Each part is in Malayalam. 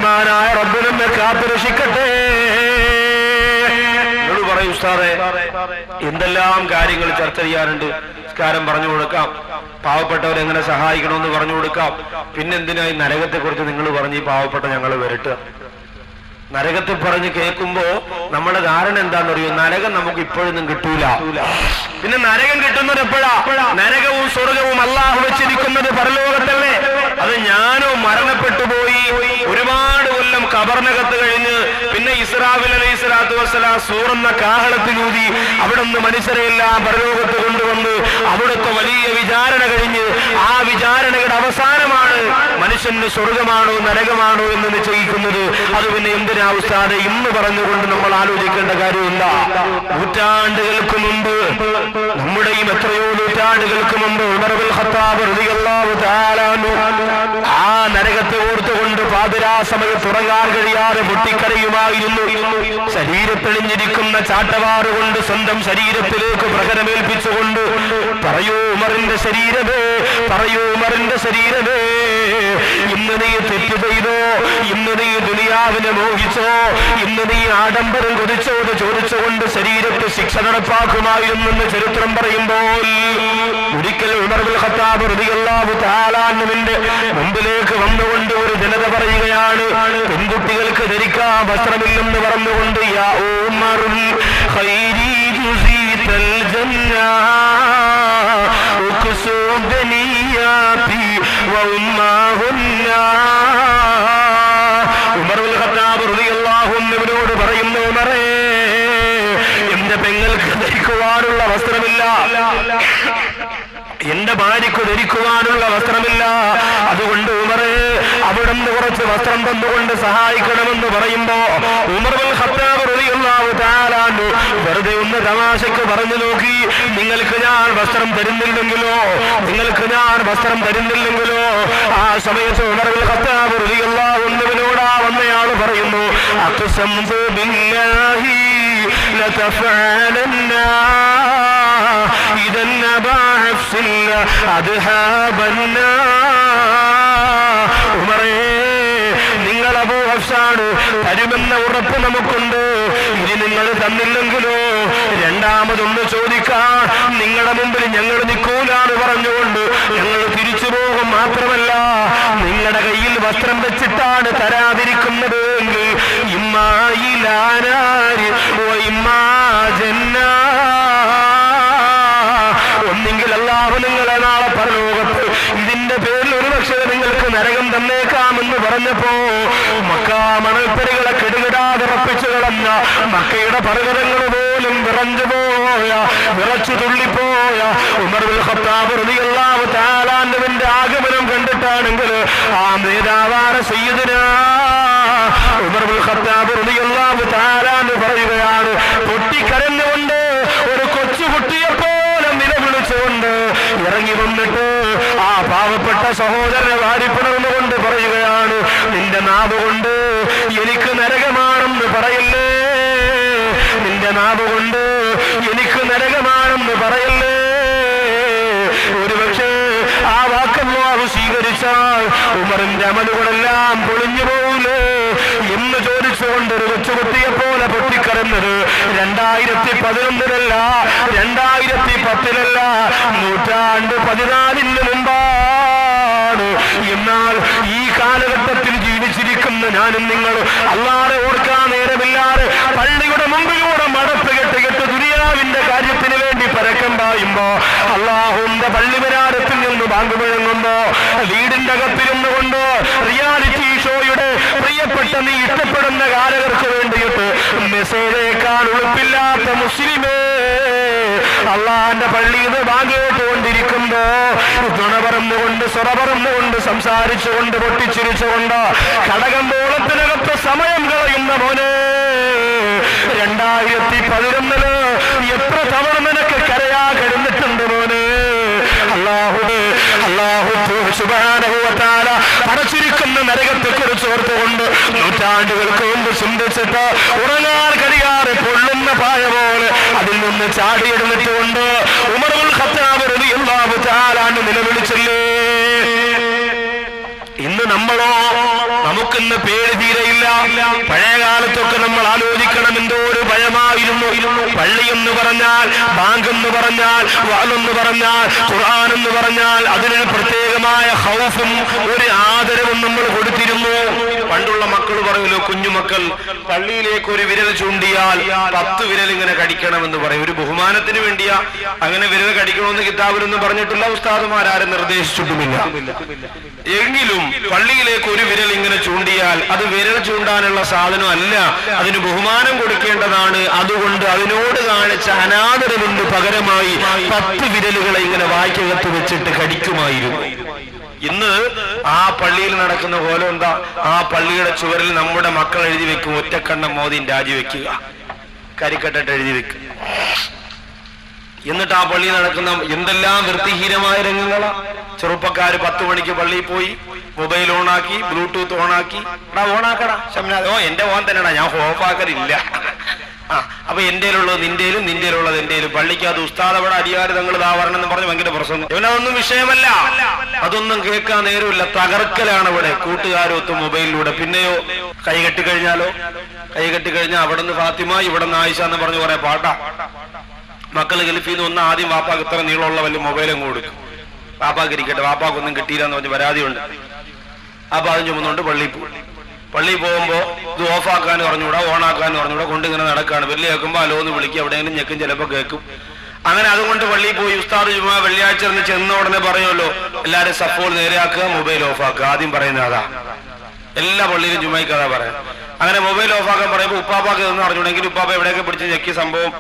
റഹ്മാനായ റബ്ബ് നമ്മെ കാത്തുരക്ഷിക്കട്ടെ. പറയൂ ഉസ്താദേ, എന്തെല്ലാം കാര്യങ്ങൾ ചർച്ച ചെയ്യാനുണ്ട്. നിസ്കാരം പറഞ്ഞു കൊടുക്കാം, പാവപ്പെട്ടവരെങ്ങനെ സഹായിക്കണമെന്ന് പറഞ്ഞു കൊടുക്കാം. പിന്നെന്തിനായി നരകത്തെ കുറിച്ച് നിങ്ങൾ പറഞ്ഞ് ഈ പാവപ്പെട്ട ഞങ്ങൾ വരട്ടുക? നരകത്തെ പറഞ്ഞ് കേൾക്കുമ്പോ നമ്മുടെ ധാരണ എന്താണെന്നറിയോ? നരകം നമുക്ക് ഇപ്പോഴൊന്നും കിട്ടൂല. പിന്നെ നരകം കിട്ടുന്നത് എപ്പോഴാ? നരകവും സ്വർഗവും അല്ലാഹു വെച്ചിരിക്കുന്നത് പരലോകത്തല്ലേ. അത് ഞാനോ മരണപ്പെട്ടു പോയി ഒരുപാട് കൊല്ലം ഖബറിനകത്ത് കഴിഞ്ഞ് പിന്നെ ഇസ്രാഫീൽ അലൈഹിസ്സലാത്തു വസ്സലാം സൂറെന്ന കാഹളത്തിലൂതി അവിടെ നിന്ന് മനുഷ്യരെയെല്ലാം പരലോകത്ത് കൊണ്ടുവന്ന് അവിടുത്തെ വലിയ വിചാരണ കഴിഞ്ഞ് ആ വിചാരണയുടെ അവസാനമാണ് മനുഷ്യന് സ്വർഗമാണോ നരകമാണോ എന്ന് നിശ്ചയിക്കുന്നത്. അത് പിന്നെ എന്തിനാ ഉസ്താദേ ഇന്ന് പറഞ്ഞുകൊണ്ട് നമ്മൾ ആലോചിക്കേണ്ട കാര്യമില്ല. നൂറ്റാണ്ടുകൾക്ക് മുമ്പ്, നമ്മുടെയും എത്രയോ നൂറ്റാണ്ടുകൾക്ക് മുമ്പ് ഉമർ ഇബ്നുൽ ഖത്താബ് റളിയല്ലാഹു തആല അൻഹു ആ നരകത്തെ ഓർത്തുകൊണ്ട് പാതിരാ സമയത്ത് ഉറങ്ങാൻ കഴിയാതെ പൊട്ടിക്കരയുമായിരുന്നു. ശരീരത്തെളിഞ്ഞിരിക്കുന്ന ചാട്ടവാറ് കൊണ്ട് സ്വന്തം ശരീരത്തിലേക്ക് പ്രഹരമേൽപ്പിച്ചുകൊണ്ട് പറയൂ ഉമറിന്റെ ശരീരമേ, പറയൂ ഉമറിന്റെ ശരീരമേ, ഇന്ന് നീ തെറ്റ് ചെയ്തോ, ഇന്ന് നീ ദുനിയാവിനെ മോഹിച്ചോ, ഇന്ന് നീ ആഡംബരം കൊതിച്ചോ എന്ന് ചോദിച്ചുകൊണ്ട് ശരീരത്തെ ശിക്ഷ നടപ്പാക്കുമായിരുന്നെന്ന് ചരിത്രം പറയുമ്പോൾ ഒരിക്കൽ ഉമർ ഇബ്നുൽ ഖത്താബ് റളിയല്ലാഹു തആല അൻഹുവിന്റെ മുമ്പിലേക്ക് വന്നുകൊണ്ട് ഒരു ജനത പറയുകയാണ്, പെൺകുട്ടികൾക്ക് ധരിക്കാൻ വസ്ത്രമില്ലെന്ന് പറഞ്ഞുകൊണ്ട്, യാ ഉമറുൽ ഖൈരി ജുസീതൽ ജന്ന ഉഖ്സുദനിയാതി വ ഉമ്മാഹുന്ന. ഉമർ ഇബ്നുൽ ഖത്താബ് റളിയല്ലാഹു അൻഹുവിനോട് പറയുന്നു, ഉമറേ, എന്റെ പെങ്ങൾക്ക് ധരിക്കുവാനുള്ള വസ്ത്രമില്ല, എന്റെ ഭാര്യയ്ക്ക് ധരിക്കുവാനുള്ള വസ്ത്രമില്ല, അതുകൊണ്ട് ഉമറേ അവിടുന്ന് കുറച്ച് വസ്ത്രം തന്നുകൊണ്ട് സഹായിക്കണമെന്ന് പറയുമ്പോ ഉമർ ഇബ്നുൽ ഖത്താബ് റളിയല്ലാഹു തആല അൻഹു വെറുതെ ഒന്ന് തമാശയ്ക്ക് പറഞ്ഞു നോക്കി, നിങ്ങൾക്ക് ഞാൻ വസ്ത്രം തരുന്നില്ലെങ്കിലോ, നിങ്ങൾക്ക് ഞാൻ വസ്ത്രം തരുന്നില്ലെങ്കിലോ. ആ സമയത്ത് ഉമർ ഇബ്നുൽ ഖത്താബ് റളിയല്ലാഹു അൻഹുവിനോട് വന്നയാൾ പറയുന്നു, അഖ്സംതു ബില്ലാഹി ലതഫഅലന്ന ഇദൻ നബഅഫ്സിൽ അദ്ഹാബന്ന. ഉമറേ, നിങ്ങൾ അബൂ ഹഫ്സാണ്, തരുമെന്ന ഉറപ്പ് നമുക്കുണ്ട്. ഇനി നിങ്ങൾ തന്നില്ലെങ്കിലോ രണ്ടാമതൊന്ന് ചോദിക്കാൻ നിങ്ങളുടെ മുമ്പിൽ ഞങ്ങൾ നിൽക്കൂലാന്ന് പറഞ്ഞുകൊണ്ട് ഞങ്ങൾ തിരിച്ചു പോകും. മാത്രമല്ല, നിങ്ങളുടെ കയ്യിൽ വസ്ത്രം വെച്ചിട്ടാണ് തരാതിരിക്കുന്നത് എങ്കിൽ ഇമ്മായിലാനാരി ഇമ്മാ ജന്ന, ഒന്നെങ്കിൽ അല്ലാഹു നിങ്ങളെ നാളെ പരലോകത്ത് ഇതിന്റെ പേരിൽ ഒരുപക്ഷെ നിങ്ങൾക്ക് നരകം തന്നേക്കാമെന്ന് പറഞ്ഞപ്പോ മക്കാ മണൽപ്പരികളെ കെടുകിടാതിറപ്പിച്ചു കളഞ്ഞ മക്കയുടെ പർവ്വതങ്ങൾ പോലും വിറച്ചു തുള്ളിപ്പോയ ഉമർ ഇബ്നുൽ ഖത്താബ് റളിയല്ലാഹു തആല അൻഹുവിന്റെ ആഗമനം കണ്ടിട്ടാണെങ്കിൽ ആ നേതാവായ സയ്യിദുനാ ഉമർ ഇബ്നുൽ ഖത്താബ് റളിയല്ലാഹു തആല അൻഹു പറയുകയാണ്, പൊട്ടിക്കരഞ്ഞുകൊണ്ട് ഒരു കൊച്ചുകുട്ടിയെ പോലെ നിലവിളിച്ചുകൊണ്ട് ഇറങ്ങി വന്നിട്ട് ആ പാവപ്പെട്ട സഹോദരനെ വാരിപ്പിണർന്നുകൊണ്ട് പറയുകയാണ്, നിന്റെ നാവ് കൊണ്ട് എനിക്ക് നരകമാണെന്ന് പറയല്ലേ, നിന്റെ നാവ് കൊണ്ട് എനിക്ക് നരകമാണെന്ന് പറയല്ലേ. ഒരുപക്ഷെ ആ വാക്കല്ലാഹു സ്വീകരിച്ചാൽ ഉമറിന്റെ അമലുകളെല്ലാം പൊളിഞ്ഞു പോകൂലേ എന്ന് ചോദിച്ചുകൊണ്ട് ഒരു കൊച്ചുകുട്ടിയെ പോലെ പൊട്ടിക്കരഞ്ഞത് 2011-ലല്ല, 2010-ലല്ല, 1400 മുമ്പാണ്. എന്നാൽ ഈ കാലഘട്ടത്തിൽ ജീവിച്ചിരിക്കുന്ന ഞാനും നിങ്ങൾ അല്ലാഹുവെ ഓർക്കാൻ നേരമില്ലാതെ പള്ളിയുടെ മുമ്പിലൂടെ മടപ്പ് കെട്ട് ദുനിയാവിന്റെ കാര്യത്തിന് വേണ്ടി പരക്കം പായുമ്പോ അല്ലാഹുവിന്റെ പള്ളിമരാരത്തിൽ നിന്ന് ബാങ്ക് മുഴങ്ങുമ്പോ വീടിന്റെ അകത്തിരുന്നു കൊണ്ട് റിയാലിറ്റി ഷോയുടെ പ്രിയപ്പെട്ട നീ ഇഷ്ടപ്പെടുന്ന ഗായകർക്ക് വേണ്ടിയിട്ട് മെസ്സേജേക്കാൻ ഉളുപ്പില്ലാത്ത മുസ്ലിമേ അള്ളാന്റെ പള്ളിയിൽ നിന്ന് ബാങ്ക് കേട്ടുകൊണ്ടിരിക്കുമ്പോ തുണ പറന്നുകൊണ്ട് സ്വറ പറന്നുകൊണ്ട് സംസാരിച്ചുകൊണ്ട് പൊട്ടിച്ചിരിച്ചുകൊണ്ട് കടകമ്പോളത്തിനകത്ത് സമയം കളയുന്ന മോനെ, 2011-ല് എത്ര തവണ നിനക്ക് കരയാ കഴിഞ്ഞിട്ടുണ്ട് മോനെ. അല്ലാഹു സുബ്ഹാനഹു വ തആല പടച്ചിരിക്കുന്ന നരകത്തെ കുറിച്ച് ഓർത്തുകൊണ്ട് നൂറ്റാണ്ടുകൾക്ക് മുമ്പ് ചിന്തിച്ചിട്ട് ഉറങ്ങാൻ കഴിയാതെ പൊള്ളുന്ന പായ പോലെ അതിൽ നിന്ന് ചാടിയെടുത്തിട്ടുകൊണ്ട് ഉമർ ഇബ്നുൽ ഖത്താബ് റളിയല്ലാഹു തആല അൻഹു നിലവിളിച്ചില്ലേ, ഇന്ന് നമ്മളോ, നമുക്കിന്ന് പേര് തീരെയില്ല. പഴയ കാലത്തൊക്കെ നമ്മൾ ആലോചിക്കണം, എന്തോ ഒരു ഭയമായിരുന്നു. പള്ളി എന്ന് പറഞ്ഞാൽ, ബാങ്ക് എന്ന് പറഞ്ഞാൽ, വഅ്ളെന്ന് പറഞ്ഞാൽ, ഖുർആൻ എന്ന് പറഞ്ഞാൽ അതിനൊരു പ്രത്യേകമായ ഖൗഫും ഒരു ആദരവും നമ്മൾ കൊടുത്തിരുന്നു. പണ്ടുള്ള മക്കൾ പറയുമല്ലോ, കുഞ്ഞുമക്കൾ പള്ളിയിലേക്ക് ഒരു വിരൽ ചൂണ്ടിയാൽ 10 വിരൽ ഇങ്ങനെ കടിക്കണമെന്ന് പറയും. ഒരു ബഹുമാനത്തിന് വേണ്ടിയാ അങ്ങനെ വിരൽ കടിക്കണമെന്ന് കിതാബിലൊന്നും പറഞ്ഞിട്ടില്ല, ഉസ്താദുമാരും നിർദ്ദേശിച്ചിട്ടുമില്ല. എങ്കിലും പള്ളിയിലേക്ക് ഒരു വിരൽ ഇങ്ങനെ ചൂണ്ടിയാൽ അത് വിരൽ ചൂണ്ടാനുള്ള സാധനം അല്ല, അതിന് ബഹുമാനം കൊടുക്കേണ്ടതാണ്. അതുകൊണ്ട് അതിനോട് കാണിച്ച അനാദരവിന് പകരമായി 10 വിരലുകളെ ഇങ്ങനെ വായ്ക്കകത്ത് വെച്ചിട്ട് കടിക്കുമായിരുന്നു. ഇന്ന് ആ പള്ളിയിൽ നടക്കുന്ന പോലെ എന്താ, ആ പള്ളിയുടെ ചുവരിൽ നമ്മുടെ മക്കൾ എഴുതി വെക്കും, ഒറ്റക്കണ്ണം മോദീൻ രാജിവെക്കുക, കരിക്കട്ടിട്ട് എഴുതി വെക്കും. എന്നിട്ട് ആ പള്ളിയിൽ നടക്കുന്ന എന്തെല്ലാം വൃത്തിഹീനമായ രംഗങ്ങളാ. ചെറുപ്പക്കാര് 10 മണിക്ക് പള്ളിയിൽ പോയി മൊബൈൽ ഓണാക്കി, ബ്ലൂടൂത്ത് ഓണാക്കി. ഓണാക്കടാ ശംനാഥ്, എന്റെ ഓൺ തന്നെടാ, ഞാൻ ഓഫാക്കലില്ല. അപ്പൊ എന്റേലുള്ളത് നിന്റേലും, നിന്റേലുള്ളത് എന്റേലും. പള്ളിക്കകത്ത് ഉസ്താദവിടെ അടിയാറ് തങ്ങൾ വരണം എന്ന് പറഞ്ഞ് ഭയങ്കര പ്രശ്നം. ഇവനതൊന്നും വിഷയമല്ല, അതൊന്നും കേൾക്കാൻ നേരമില്ല. തകർക്കലാണ് ഇവിടെ കൂട്ടുകാരൊത്ത് മൊബൈലിലൂടെ. പിന്നെയോ കൈ കെട്ടിക്കഴിഞ്ഞാലോ, കൈ കെട്ടിക്കഴിഞ്ഞാൽ അവിടെ നിന്ന് ഫാത്തിമ, ഇവിടെ നിന്ന് ആയിഷ എന്ന് പറഞ്ഞ് കുറെ പാട്ടാ. മക്കൾ ഗൾഫിന്ന് ഒന്ന് ആദ്യം വാപ്പാക്ക് ഇത്ര നീളമുള്ള വലിയ മൊബൈലും കൊടുക്കും. വാപ്പാക്ക് ഇരിക്കട്ടെ, വാപ്പാക്കൊന്നും കിട്ടിയില്ല എന്ന് പറഞ്ഞ് പരാതിയുണ്ട്. അപ്പൊ അതും ചുമന്നുകൊണ്ട് പള്ളിയിൽ പോകുമ്പോ ഇത് ഓഫാക്കാൻ പറഞ്ഞുകൂടാ, ഓണാക്കാൻ പറഞ്ഞുകൂടാ, കൊണ്ടിങ്ങനെ നടക്കാണ്. വെള്ളി കേൾക്കുമ്പോ അലോന്ന് വിളിക്കും, എവിടെയെങ്കിലും ഞെക്കും, ചിലപ്പോൾ കേൾക്കും. അങ്ങനെ അതുകൊണ്ട് പള്ളിയിൽ പോയി ഉസ്താദ് ജുമാ വെള്ളിയാഴ്ച ചെന്ന ഉടനെ പറയുമല്ലോ, എല്ലാരും സഫോൾ നേരെയാക്കുക, മൊബൈൽ ഓഫാക്കുക. ആദ്യം പറയുന്നത് അതാ, എല്ലാ പള്ളിയിലും ജുമായിക്ക് അതാ പറയാം. അങ്ങനെ മൊബൈൽ ഓഫാക്കാൻ പറയുമ്പോൾ ഉപ്പാപ്പാക്ക് എന്ന് പറഞ്ഞുണ്ടെങ്കിൽ ഉപ്പാപ്പ എവിടെയൊക്കെ പിടിച്ച് ഞെക്കിയ സംഭവം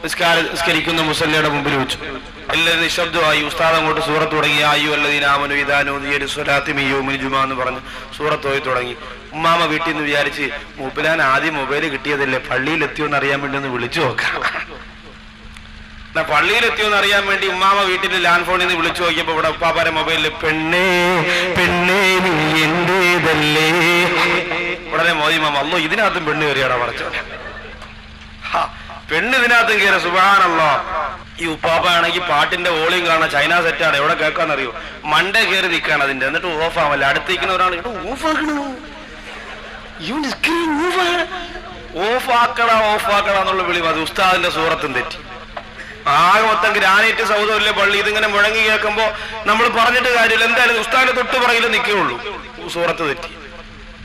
നിസ്കരിക്കുന്ന മുസല്ലയുടെ മുമ്പിൽ വെച്ചു. എല്ലാവരും നിശബ്ദമായി. ഉസ്താദ് അങ്ങോട്ട് സൂറത്ത് തുടങ്ങി, ആയു അല്ലദീന ആമനു ഇദാ നൂദിയ ലിസ്സലാത്തി മിൻ യൗമിൽ ജുമുഅ എന്ന് പറഞ്ഞ് സൂറത്ത് ഓതി തുടങ്ങി. ഉമ്മാമ വീട്ടിൽ നിന്ന് വിചാരിച്ച്, മൂപ്പിലാൻ ആദ്യം മൊബൈൽ കിട്ടിയതല്ലേ, പള്ളിയിലെത്തിയോന്ന് അറിയാൻ വേണ്ടി ഒന്ന് വിളിച്ചു നോക്കാം. പള്ളിയിലെത്തിയോന്ന് അറിയാൻ വേണ്ടി ഉമ്മാമ വീട്ടിൽ ലാൻഡ് ഫോണിൽ നിന്ന് വിളിച്ചു നോക്കിയപ്പോ ഇവിടെ ഉപ്പാപ്പാരെ മൊബൈലിൽ പെണ്ണേ പെണ്ണേ നീ എന്റേതല്ലേ. ഉടനെ മോദി മാമ, അല്ലോ ഇതിനകത്തും പെണ്ണ് കയറിയാടാ പറച്ചോനെ, പെണ്ണ് ഇതിനകത്തും കയറി. സുബ്ഹാനല്ലാഹ്. ഈ ഉപ്പാപ്പ ആണെങ്കിൽ പാട്ടിന്റെ വോളിയം കാണാൻ ചൈന സെറ്റാണ്, എവിടെ കേൾക്കാന്നറിയോ, മണ്ടേ കയറി നിൽക്കാണ് അതിന്റെ. എന്നിട്ട് ഓഫ് ആവല്ല, അടുത്തിരിക്കുന്ന ഒരാൾ ഓഫാക്കണ എന്നുള്ള വിളി മതി. ഉസ്താദിന്റെ സൂറത്തും തെറ്റി. ആകെ മൊത്തം ഗ്രാനൈറ്റ് സൗദമില്ലേ പള്ളി. ഇതിങ്ങനെ മുഴങ്ങി കേൾക്കുമ്പോ നമ്മൾ പറഞ്ഞിട്ട് കാര്യമില്ല, എന്തായാലും ഉസ്താദിന്റെ തൊട്ട് പറയില്ല നിൽക്കുകയുള്ളൂ. സൂറത്ത് തെറ്റി.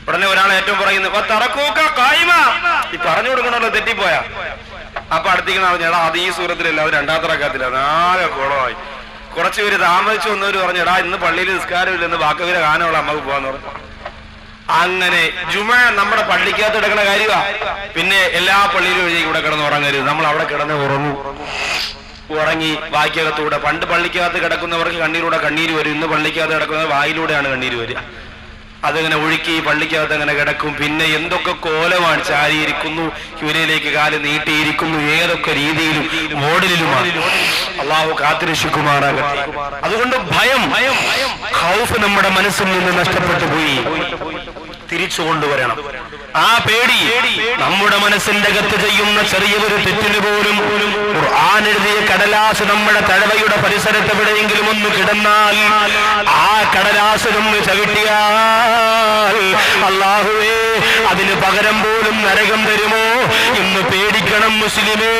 ഉടനെ ഒരാൾ ഏറ്റവും പറയുന്നത് തറക്കൂക്ക കായ്മ, ഈ പറഞ്ഞു കൊടുക്കണല്ലോ തെറ്റിപ്പോയാ. അപ്പൊ അടുത്തേക്ക് പറഞ്ഞാ അത് ഈ സൂറത്തിലല്ല, അത് 2ാമത്തെ റക്അത്തില്ല. ആകെ കുളമായി. കുറച്ച് പേര് താമസിച്ചു വന്നവര് പറഞ്ഞു, എടാ ഇന്ന് പള്ളിയിൽ നിസ്കാരമില്ലെന്ന് ബാക്കവിലെ ഗാനമുള്ള അമ്മക്ക് പോവാന്ന് പറഞ്ഞു. അങ്ങനെ ജുമാ നമ്മുടെ പള്ളിക്കകത്ത് കിടക്കുന്ന കാര്യമാ. പിന്നെ എല്ലാ പള്ളിയിലും എഴുതി ഇവിടെ കിടന്ന് ഉറങ്ങരുത്, നമ്മൾ അവിടെ കിടന്ന് ഉറങ്ങി വായിക്കകത്തൂടെ. പണ്ട് പള്ളിക്കകത്ത് കിടക്കുന്നവർക്ക് കണ്ണീരൂടെ കണ്ണീര് വരും, ഇന്ന് പള്ളിക്കകത്ത് കിടക്കുന്നത് വായിലൂടെയാണ് കണ്ണീര് വരിക. അതിങ്ങനെ ഒഴുക്കി പള്ളിക്കകത്ത് അങ്ങനെ കിടക്കും. പിന്നെ എന്തൊക്കെ കോലമാണ്, ചാരിയിരിക്കുന്നു, ഹ്യൂരയിലേക്ക് കാല് നീട്ടിയിരിക്കുന്നു, ഏതൊക്കെ രീതിയിലും മോഡലിലുമാണ്. അള്ളാഹു കാത്തുരക്ഷിക്കുമാറാകട്ടെ. അതുകൊണ്ട് ഭയം, ഖൗഫ് നമ്മുടെ മനസ്സിൽ നിന്ന് നഷ്ടപ്പെട്ടു പോയി, തിരിച്ചു കൊണ്ടുവരണം. ആ പേടി നമ്മുടെ മനസ്സിന്റെ അകത്ത് ചെയ്യുന്ന ചെറിയൊരു തെറ്റിന് പോലും ഖുർആൻ എഴുതിയ കടലാസ് നമ്മുടെ തഴവയുടെ പരിസരത്ത് എവിടെയെങ്കിലും ഒന്ന് കിടന്നാൽ, ആ കടലാസ് ഒന്ന് ചവിട്ടിയാൽ അല്ലാഹുവേ അതിന് പകരം പോലും നരകം തരുമോ എന്ന് പേടിക്കണം മുസ്ലിമേ.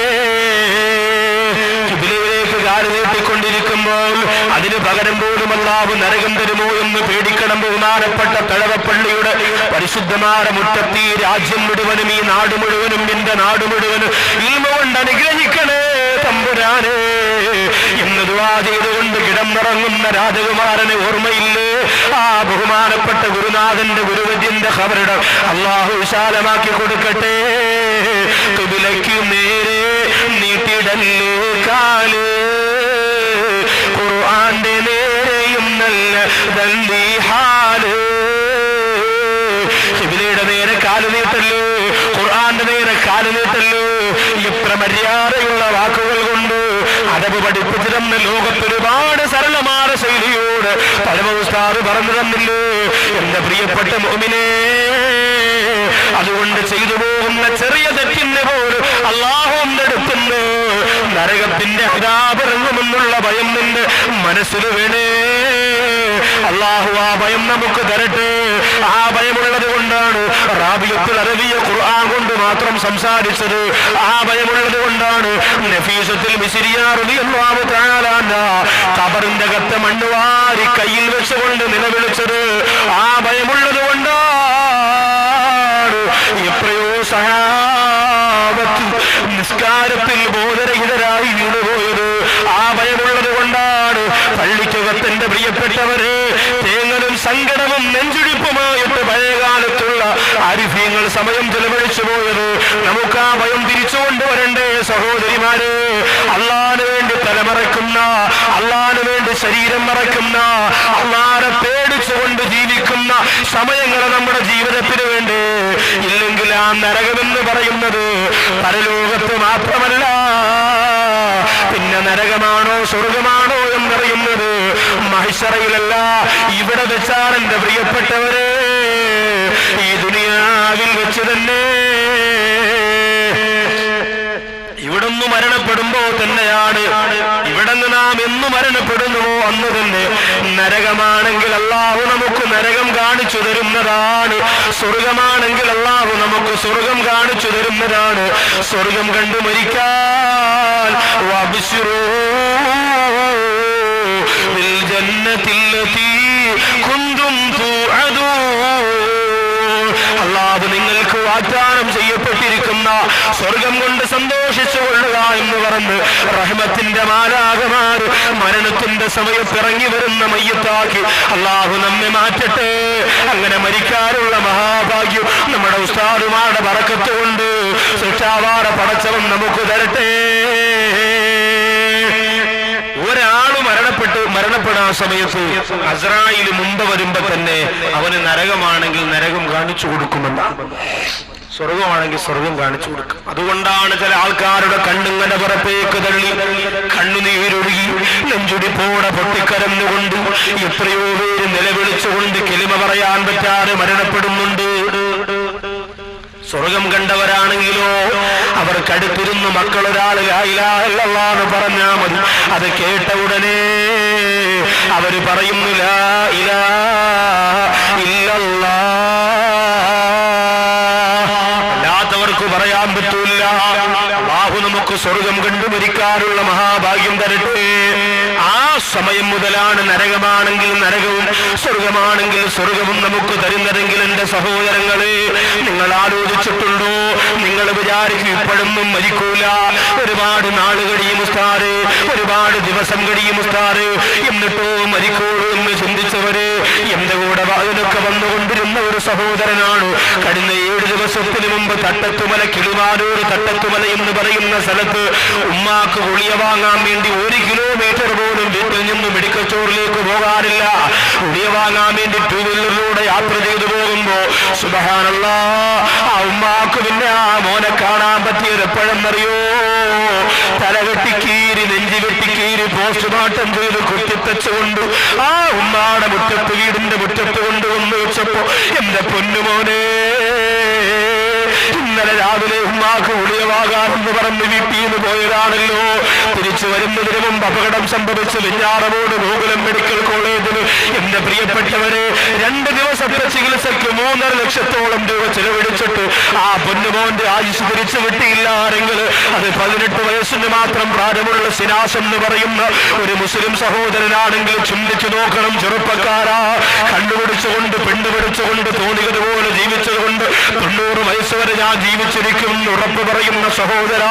ഖിബ്ലയിലേക്ക് കാല് നീട്ടിക്കൊണ്ടിരിക്കുമ്പോൾ അതിന് പകരം പോലും അല്ലാഹു നരകം തരുമോ എന്ന് പേടിക്കണം. ബഹുമാനപ്പെട്ട തഴവപ്പള്ളിയുടെ പരിശുദ്ധമായ മുറ്റത്ത് ഈ രാജ്യം മുഴുവനും, ഈ നാട് മുഴുവനും, എന്റെ നാട് മുഴുവനും ഇൽമ കൊണ്ട് അനുഗ്രഹിക്കണേ തമ്പുരാനെ എന്ന് ദുആ ചെയ്തുകൊണ്ട് കിടന്നിറങ്ങുന്ന രാജകുമാരനെ ഓർമ്മയില്ലേ? ആ ബഹുമാനപ്പെട്ട ഗുരുനാഥന്റെ ഗുരുവര്യന്റെ ഖബറിടം അല്ലാഹു വിശാലമാക്കി കൊടുക്കട്ടെ. ഖിബ്ലയ്ക്ക് നേരെ നീട്ടിടല്ലേ കാല്, ഖുർആന്റെ നേരെയും നല്ല ദല്ലീഹാല്. ഖിബ്ലയുടെ നേരെ കാല് നീട്ടല്ലോ, ഖുർആന്റെ നേരെ കാല് നീട്ടല്ലോ. എത്ര മര്യാദയുള്ള വാക്കുകൾ കൊണ്ട് അദബ് പഠിപ്പിച്ചു തന്ന ലോകത്തൊരുപാട് സരളമായ ശൈലിയോട് പരമ ഉസ്താദ് പറഞ്ഞു തന്നില്ലേ എന്റെ പ്രിയപ്പെട്ട മുഅ്മിനേ. അതുകൊണ്ട് ചെയ്തു പോകുന്ന ചെറിയ തെറ്റിന് പോലും അല്ലാഹുവിന്റെ അടുത്തുനിന്ന് നരകത്തിന്റെ അദാബ് ഇറങ്ങുമെന്നുള്ള ഭയം നിന്റെ മനസ്സിൽ വേണേ. അള്ളാഹു ആ ഭയം നമുക്ക് തരട്ടെ. ആ ഭയമുള്ളത് കൊണ്ടാണ് റാബിയത്തുൽ അറബിയ ഖുർആൻ കൊണ്ട് മാത്രം സംസാരിച്ചത്. ആ ഭയമുള്ളത് കൊണ്ടാണ് നഫീസത്തുൽ മിസ്രിയ റളിയല്ലാഹു തആല ഖബറിന്റെ അകത്ത് മണ്ണ് വാരി കയ്യിൽ വെച്ചുകൊണ്ട് നിലവിളിച്ചത്. ആ ഭയമുള്ളത് കൊണ്ടാണ് എത്രയോ സഹാബത്ത് നിസ്കാരത്തിൽ ബോധരഹിതരായി വീണുപോയത്. ആ ഭയമുള്ളത് കൊണ്ടാണ് പള്ളിക്കകത്തിന്റെ പ്രിയപ്പെട്ടവരെ തേങ്ങലും സങ്കടവും നെഞ്ചുടിപ്പുമായിട്ട് പഴയകാലത്തുള്ള ആരിഫ്യങ്ങൾ സമയം ചെലവഴിച്ചു പോയത്. നമുക്ക് ആ ഭയം തിരിച്ചു കൊണ്ടുവരണ്ടേ സഹോദരിമാരെ? അള്ളാഹുവിന് വേണ്ടി തലമറക്കുന്ന, അള്ളാഹുവിന് വേണ്ടി ശരീരം മറക്കുന്ന, അള്ളാഹുവിനെ പേടിച്ചുകൊണ്ട് ജീവിക്കുന്ന സമയങ്ങൾ നമ്മുടെ ജീവിതത്തിന് വേണ്ടി. ഇല്ലെങ്കിൽ ആ നരകമെന്ന് പറയുന്നത് പരലോകത്ത് മാത്രമല്ല, പിന്നെ നരകമാണോ സ്വർഗമാണോ എന്നറിയുന്നത് മഹ്ശറയിലല്ല, ഇവിടെ വെച്ചാണ് എന്റെ പ്രിയപ്പെട്ടവരെ, ഈ ദുനിയാവിൽ വെച്ച് തന്നെ. ഇവിടുന്ന് മരണപ്പെടുമ്പോ തന്നെയാണ്, ഇവിടുന്ന് നാം എന്ന് മരണപ്പെടുന്നുവോ അന്ന് തന്നെ നരകമാണെങ്കിൽ അള്ളാഹു നമുക്ക് നരകം കാണിച്ചു തരുന്നതാണ്. സ്വർഗമാണെങ്കിൽ അള്ളാഹു നമുക്ക് സ്വർഗം കാണിച്ചു തരുന്നതാണ്. സ്വർഗം കണ്ടു മരിക്കാൻ വബിശ്ശിറൂ ബിൽ ജന്നത്തില്ലതീ കുന്തും തുഅദൂൻ. അള്ളാഹു നിങ്ങൾക്ക് വാഗ്ദാനം ചെയ്യപ്പെട്ടിരിക്കുന്ന സ്വർഗം കൊണ്ട് സന്തോഷിച്ചു കൊള്ളുക എന്ന് പറഞ്ഞ് റഹ്മത്തിന്റെ മാലാഖമാര് മരണത്തിന്റെ സമയത്ത് ഇറങ്ങി വരുന്ന മയ്യത്താക്കി അള്ളാഹു നമ്മെ മാറ്റട്ടെ. അങ്ങനെ മരിക്കാനുള്ള മഹാഭാഗ്യം നമ്മുടെ ഉസ്താദുമാരുടെ ബറക്കത്ത് കൊണ്ട് ശിക്ഷാവാറ പടച്ചവൻ നമുക്ക് തരട്ടെ. ഒരാള് മരണപ്പെടാൻ സമയത്ത് അസ്രായിൽ മുമ്പ് വരുമ്പോ തന്നെ അവന് നരകമാണെങ്കിൽ നരകം കാണിച്ചു കൊടുക്കുമെന്നാണ്, സ്വർഗമാണെങ്കിൽ സ്വർഗം കാണിച്ചു കൊടുക്കും. അതുകൊണ്ടാണ് ചില ആൾക്കാരുടെ കണ്ണിങ്ങനെ പുറത്തേക്ക് തള്ളി കണ്ണുനീരൊഴുകി നെഞ്ചുടിപ്പോടെ പൊട്ടിക്കരന്നുകൊണ്ട് എത്രയോ പേര് നിലവിളിച്ചുകൊണ്ട് കെലിമ പറയാൻ പറ്റാതെ മരണപ്പെടുന്നുണ്ട്. സ്വർഗം കണ്ടവരാണെങ്കിലോ അവർക്കടുത്തിരുന്ന് മക്കളൊരാൾ ലാ ഇലാഹ ഇല്ലല്ലാഹ് എന്ന് പറഞ്ഞാൽ മതി. അത് കേട്ട ഉടനെ അവര് പറയുന്നു ലാ ഇലാഹ ഇല്ലല്ലാഹ്. അല്ലാത്തവർക്ക് പറയാൻ പറ്റൂല. അല്ലാഹു നമുക്ക് സ്വർഗം കണ്ടു മരിക്കാനുള്ള മഹാഭാഗ്യം തരട്ടെ. ആ സമയം മുതലാണ് നരകമാണെങ്കിൽ നരകവും സ്വർഗമാണെങ്കിൽ സ്വർഗവും നമുക്ക് തരുന്നതെങ്കിൽ എന്റെ സഹോദരങ്ങളെ, നിങ്ങൾ ആലോചിച്ചിട്ടുണ്ടോ? നിങ്ങൾ വിചാരിക്കും ഇപ്പോഴൊന്നും മരിക്കൂല, ഒരുപാട് നാൾ കഴിയും ഉസ്താദ്, ഒരുപാട് ദിവസം കഴിയും ഉസ്താദ്, എന്നിട്ടോ മരിക്കൂളൂ എന്ന് ചിന്തിച്ചവര് എന്റെ കൂടെ വാതിലൊക്കെ വന്നുകൊണ്ടിരുന്ന ഒരു സഹോദരനാണ്. കഴിഞ്ഞ 7 ദിവസത്തിന് മുമ്പ് തട്ടത്തുമല, കിളിമാനൂർ തട്ടത്തുമല എന്ന് പറയുന്ന സ്ഥലത്ത് ഉമ്മാക്ക് ഗുളിക വാങ്ങാൻ വേണ്ടി 1 കിലോമീറ്റർ പോലും വീട്ടിൽ നിന്ന് മെഡിക്കൽ സ്റ്റോറിലേക്ക് പോകാറില്ല. ഗുളിക വാങ്ങാൻ വേണ്ടി 2 വീലറിലൂടെ യാത്ര ചെയ്തു പോകുമ്പോ സുബ്ഹാനല്ലാഹ്, ആ ഉമ്മാക്ക് പിന്നെ ആ മോനെ കാണാൻ പറ്റിയത് എപ്പോഴെന്നറിയോ? തലവെട്ടിക്കീരി, നെഞ്ചി വെട്ടിക്കീരി, പോസ്റ്റ്മോർട്ടം ചെയ്ത് കുത്തിത്തച്ചുകൊണ്ട് ആ ഉമ്മാടെ മുറ്റത്ത്, വീടിന്റെ മുറ്റത്ത് കൊണ്ടുവന്ന് വെച്ചപ്പോ എന്റെ പൊന്നുമോനെ, ഇന്നലെ രാവിലെ ഉമ്മാക്ക് ഗുളികവാകാമെന്ന് പറഞ്ഞ് വീട്ടിൽ നിന്ന് പോയതാണല്ലോ. തിരിച്ചു വരുന്നതിന് മുമ്പ് അപകടം സംഭവിച്ച് വെഞ്ഞാറമൂട് ഗോകുലം മെഡിക്കൽ കോളേജിൽ എന്റെ പ്രിയപ്പെട്ടവരെ 2 ദിവസത്തെ ചികിത്സയ്ക്ക് 3.5 ലക്ഷത്തോളം രൂപ ചെലവഴിച്ചിട്ട് ആ പൊന്നുമോന്റെ ആയുസ് തിരിച്ചു വിട്ടിയില്ലാരെങ്കിൽ അത് 18 വയസ്സിന് മാത്രം പ്രായമുള്ള സിനാസ് എന്ന് പറയുന്ന ഒരു മുസ്ലിം സഹോദരനാണെങ്കിൽ ചിന്തിച്ചു നോക്കണം. ചെറുപ്പക്കാരാ, കണ്ടുപിടിച്ചുകൊണ്ട് പെണ്ണുപിടിച്ചുകൊണ്ട് തോന്നിയതുപോലെ ജീവിച്ചതുകൊണ്ട് 90 വയസ്സ് വരെ ഞാൻ ജീവിച്ചിരിക്കും ഉറപ്പ് പറയുന്ന സഹോദര,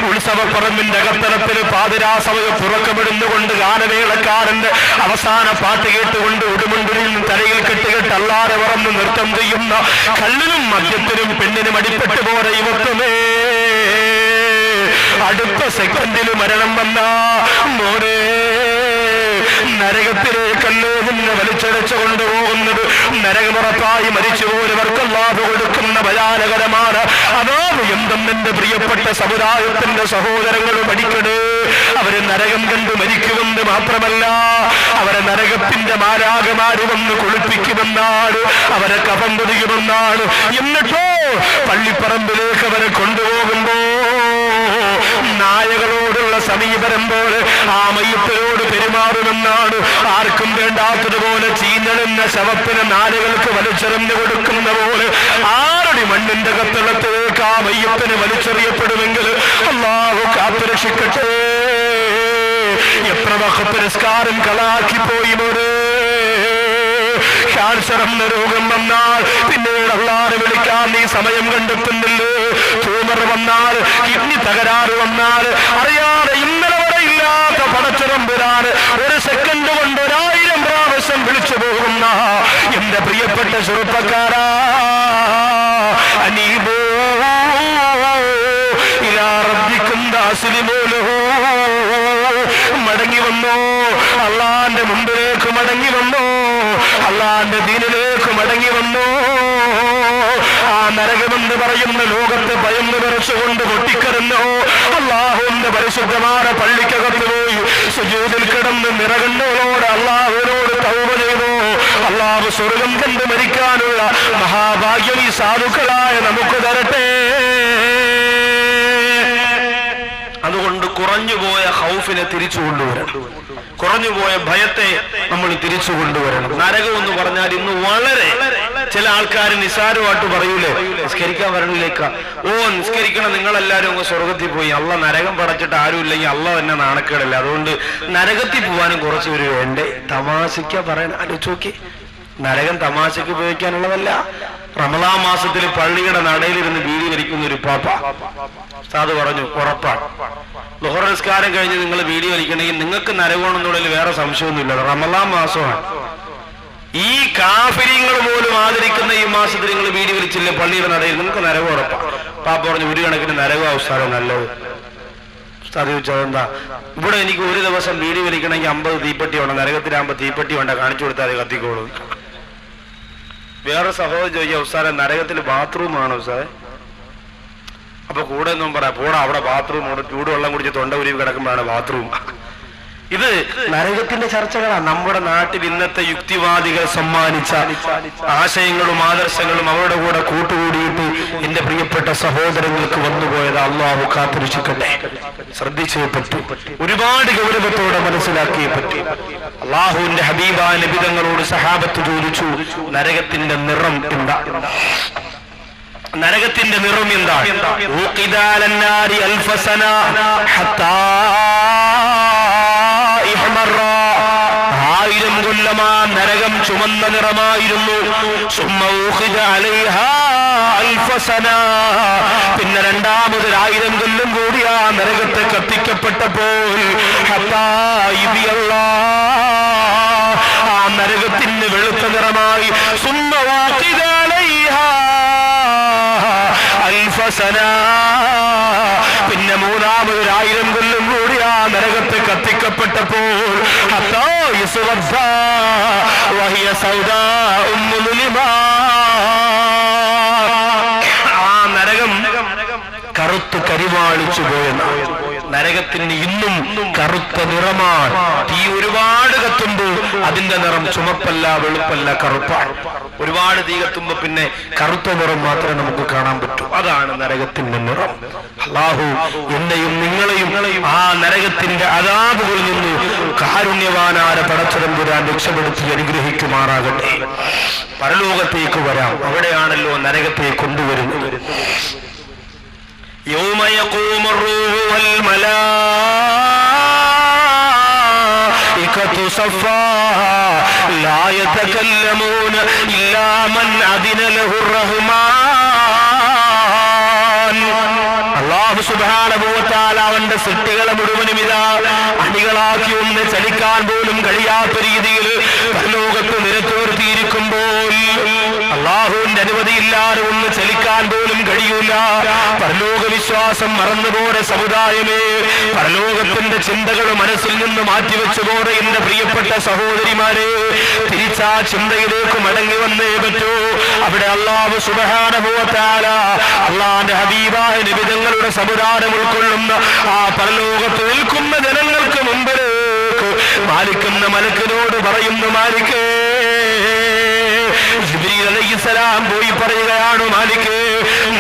ഉത്സവപ്പറമ്പിന്റെ അകത്തലത്തിൽ പാതിരാ സമയം പുറക്കമിടുന്നുകൊണ്ട് ഗാനമേളക്കാരന്റെ അവസാന പാട്ട് കേട്ടുകൊണ്ട് ഉടുമുണ്ടിൽ തലയിൽ കെട്ടുകെട്ട് അല്ലാതെ പറന്ന് നൃത്തം ചെയ്യുന്ന കള്ളിനും മദ്യത്തിനും പെണ്ണിനും അടിപ്പെട്ടു പോലെ യുവത്വമേ, അടുത്ത സെക്കൻഡിൽ മരണം വന്ന മോനെ, നരകത്തിലേക്കല്ലേ നിന്നെ വലിച്ചടച്ചു കൊണ്ടുപോകുന്നത്. നരകമുറപ്പായി മരിച്ചുപോയവർക്ക് അല്ലാഹു കൊടുക്കുന്ന ഭയാനകരമാണ് അതാത് എന്തെന്നെ പ്രിയപ്പെട്ട സമുദായത്തിന്റെ സഹോദരങ്ങൾ പഠിക്കണേ. അവര് നരകം കണ്ട് മരിക്കുമെന്ന് മാത്രമല്ല, അവരെ നരകത്തിന്റെ മാരാകമാര് വന്ന് കുളിപ്പിക്കുമെന്നാണ്, അവരെ കഫം പൊതിയുമെന്നാണ്. എന്നിട്ടോ പള്ളിപ്പറമ്പിലേക്ക് അവരെ കൊണ്ടുപോകുമ്പോ നായകളോടുള്ള സമീപനം പോലെ ആ മയ്യത്തിനോട് പെരുമാറുമെന്നാണ്. ആർക്കും വേണ്ടാത്തതുപോലെ ചീഞ്ഞെഴുന്ന ശവത്തിന് നാലുകൾക്ക് വലിച്ചെറിഞ്ഞു കൊടുക്കുന്ന പോലെ ആരുടെ മണ്ണിന്റെ കത്തളത്തിലേക്ക് ആ മയ്യത്തിന് വലിച്ചെറിയപ്പെടുമെങ്കിൽ അല്ലാഹു കാത്തുരക്ഷിക്കട്ടെ. എത്ര വഖത്ത് നിസ്കാരം കളാക്കിപ്പോയി മോനെ. ക്യാൻസർ എന്ന രോഗം വന്നാൽ പിന്നീട് അല്ലാഹുവിനെ വിളിക്കാൻ നീ സമയം കണ്ടെത്തുന്നില്ലേ? ട്യൂമർ വന്നാൽ, കിഡ്നി തകരാറ് വന്നാൽ അറിയാതെ ഇന്നലെ വരെ ഇല്ലാത്ത പടച്ചുറമ്പുരാന് ഒരു സെക്കൻഡ് കൊണ്ട് 1000 പ്രാവശ്യം വിളിച്ചു പോകുന്ന എന്റെ പ്രിയപ്പെട്ട ചെറുപ്പക്കാരാ, അനീബോ ഇലാ റബ്ബിക്കും ദാസിലിമൂ ലഹു, മടങ്ങി വന്നോ, അള്ളാന്റെ മുമ്പിലേക്ക് മടങ്ങി വന്നോ, അള്ളാന്റെ ദീനിലേക്ക് മടങ്ങി വന്നോ. ആ നരകമെന്ന് പറയുന്ന ലോകത്തെ ഭയന്ന് വിറച്ചുകൊണ്ട് പൊട്ടിക്കരഞ്ഞോ. അള്ളാഹുവിന്റെ പരിശുദ്ധമായ പള്ളിക്കകത്ത് പോയി സുജൂദിൽ കിടന്ന് നിറകണ്ണോട് അള്ളാഹുവിനോട് തൗബ ചെയ്തു. അള്ളാഹു സ്വർഗം കണ്ട് മരിക്കാനുള്ള മഹാഭാഗ്യം ഈ സാധുക്കളായ നമുക്ക് തരട്ടെ. അതുകൊണ്ട് കുറഞ്ഞുപോയ ഖൗഫിനെ തിരിച്ചു കൊണ്ടുവരണം, കുറഞ്ഞുപോയ ഭയത്തെ നമ്മൾ തിരിച്ചു കൊണ്ടുവരണം. നരകം എന്ന് പറഞ്ഞാൽ ഇന്ന് വളരെ ചില ആൾക്കാർ നിസ്സാരമായിട്ട് പറയൂലേ, നിസ്കരിക്കാൻ വരണില്ലേക്ക, ഓ നിസ്കരിക്കണം, നിങ്ങളെല്ലാരും അങ്ങ് സ്വർഗത്തിൽ പോയി, അള്ള നരകം പടച്ചിട്ട് ആരും ഇല്ലെങ്കിൽ അള്ള തന്നെ നാണക്കേടല്ല, അതുകൊണ്ട് നരകത്തിൽ പോവാനും കുറച്ച് പേര് വേണ്ടേ. തമാശയ്ക്ക പറയാൻ ആലോചിച്ചോക്കെ. നരകം തമാശയ്ക്ക് ഉപയോഗിക്കാനുള്ളതല്ല. റമദാൻ മാസത്തിൽ പള്ളിയുടെ നടയിലിരുന്ന് ബീഡി വലിക്കുന്ന ഒരു പാപ്പ ഉസ്താദ് പറഞ്ഞു, ഉറപ്പാണ് ളുഹർ നിസ്കാരം കഴിഞ്ഞ് നിങ്ങൾ ബീഡി വലിക്കണമെങ്കിൽ നിങ്ങൾക്ക് നരകമാണെന്നുള്ളതിൽ വേറെ സംശയമൊന്നുമില്ല, റമദാൻ മാസമാണ്. ഈ കാഫിര്യങ്ങൾ പോലും ആദരിക്കുന്ന ഈ മാസത്തിൽ നിങ്ങൾ ബീഡി വലിച്ചില്ലേ പള്ളിയുടെ നടയിൽ, നിങ്ങൾക്ക് നരകം ഉറപ്പാണ്. പാപ്പ പറഞ്ഞു, ഒരു കണക്കിന് നരകം ഉസ്താദ് നല്ലത്. ഉസ്താദ് ചോദിച്ചത് എന്താ? ഇവിടെ എനിക്ക് ഒരു ദിവസം ബീഡി വലിക്കണമെങ്കിൽ 50 തീപ്പെട്ടി വേണം, നരകത്തിലാകുമ്പോൾ തീപ്പെട്ടി വേണ്ട, കാണിച്ചു കൊടുത്താൽ കത്തിക്കോളൂ. വേറെ സഹോദരൻ ചോദിക്കുക, ഉസ്താദെ നരകത്തിൽ ബാത്റൂമാണ് ഉസ്താദെ. അപ്പൊ കൂടെ ഒന്നും പറയാം, പോടാ അവിടെ ബാത്റൂം, ചൂടുവെള്ളം കുടിച്ച് തൊണ്ട ഉരുവി കിടക്കുമ്പോഴാണ് ബാത്റൂം. ഇത് നരകത്തിന്റെ ചർച്ചകളാണ്. നമ്മുടെ നാട്ടിൽ ഇന്നത്തെ യുക്തിവാദികൾ സമ്മാനിച്ച ആശയങ്ങളും ആദർശങ്ങളും അവരുടെ കൂടെ കൂട്ടുകൂടിയിട്ട് എന്റെ പ്രിയപ്പെട്ട സഹോദരങ്ങൾക്ക് വന്നുപോയത് അള്ളാഹു കാത്തുരക്ഷിക്കട്ടെ. ശ്രദ്ധിച്ചേ പറ്റൂ, ഒരുപാട് ഗൗരവത്തോടെ മനസ്സിലാക്കിയേ പറ്റൂ. അള്ളാഹുവിന്റെ ഹബീബായ നബിതങ്ങളോട് സഹാബത്ത് ചോദിച്ചു, നരകത്തിന്റെ നിറം എന്താ? നരകത്തിന്റെ നിറം എന്താ? 1000 കൊല്ലമാ നരകം ചുമന്ന നിറമായിരുന്നു. പിന്നെ രണ്ടാമത് 1000 കൊല്ലം കൂടി ആ നരകത്തെ കത്തിക്കപ്പെട്ടപ്പോൾ ആ നരകത്തിന് വെളുത്ത നിറമായി. പിന്നെ മൂന്നാമത് 1000 കൊല്ലം കൂടി ആ നരകത്തെ കത്തിക്കപ്പെട്ടപ്പോൾ ആ നരകം കറുത്ത് കരിവാളിച്ചു പോയെന്ന്. നരകത്തിന് ഇന്നും കറുത്ത നിറമാണ്. തീ ഒരുപാട് കത്തുമ്പോൾ അതിന്റെ നിറം ചുമപ്പല്ല, വെളുപ്പല്ല, കറുപ്പാണ്. ഒരുപാട് തീ കത്തുമ്പോ പിന്നെ കറുത്ത നിറം മാത്രമേ നമുക്ക് കാണാൻ പറ്റൂ. അതാണ് നരകത്തിന്റെ നിറം. അല്ലാഹു എന്നെയും നിങ്ങളെയും ആ നരകത്തിന്റെ അദാബുകളിൽ നിന്ന് കാരുണ്യവാനായ പടച്ചതമ്പുരാൻ രക്ഷപ്പെടുത്തി അനുഗ്രഹിക്കുമാറാകട്ടെ. പരലോകത്തേക്ക് വരാം, അവിടെയാണല്ലോ നരകത്തെ കൊണ്ടുവരുന്നത്. يوم يقوم الروح والملائكة صفا لا يتكلمون إلا من أذن له الرحمن. അല്ലാഹു സുബ്ഹാനഹു വ തആല അവന്റെ സൃഷ്ടികളെ മുഴുവനും ഇതാ അണികളാക്കി ഒന്ന് ചലിക്കാൻ പോലും കഴിയാത്ത രീതിയിൽ പരലോകത്ത് നിരത്തുവർത്തിയിരിക്കുമ്പോൾ അല്ലാഹുവിന്റെ അനുമതിയില്ലാതെ ഒന്ന് ചലിക്കാൻ പോലും കഴിയൂല. പരലോക വിശ്വാസം മറന്നുപോയ സമുദായമേ, പരലോകത്തിന്റെ ചിന്തകൾ മനസ്സിൽ നിന്ന് മാറ്റിവെച്ചുപോടെ എന്റെ പ്രിയപ്പെട്ട സഹോദരിമാരെ, തിരിച്ചാ ചിന്തയിലേക്ക് മടങ്ങി വന്നേ പറ്റൂ. അവിടെ അല്ലാഹു സുബ്ഹാനഹു വ തആല അല്ലാഹുവിന്റെ ഹബീബായ നബിതങ്ങളുടെ സമുദായം ഉൾക്കൊള്ളുന്ന ആ പരലോകത്ത് നിൽക്കുന്ന ജനങ്ങൾക്ക് മുമ്പിലേക്ക് മാലിക്കുന്ന മലക്കിനോട് പറയുന്നു, മാലിക്കേ ജിബ്രീൽ അലൈഹിസ്സലാം പോയി പറയുകയാണ്, മാലിക്,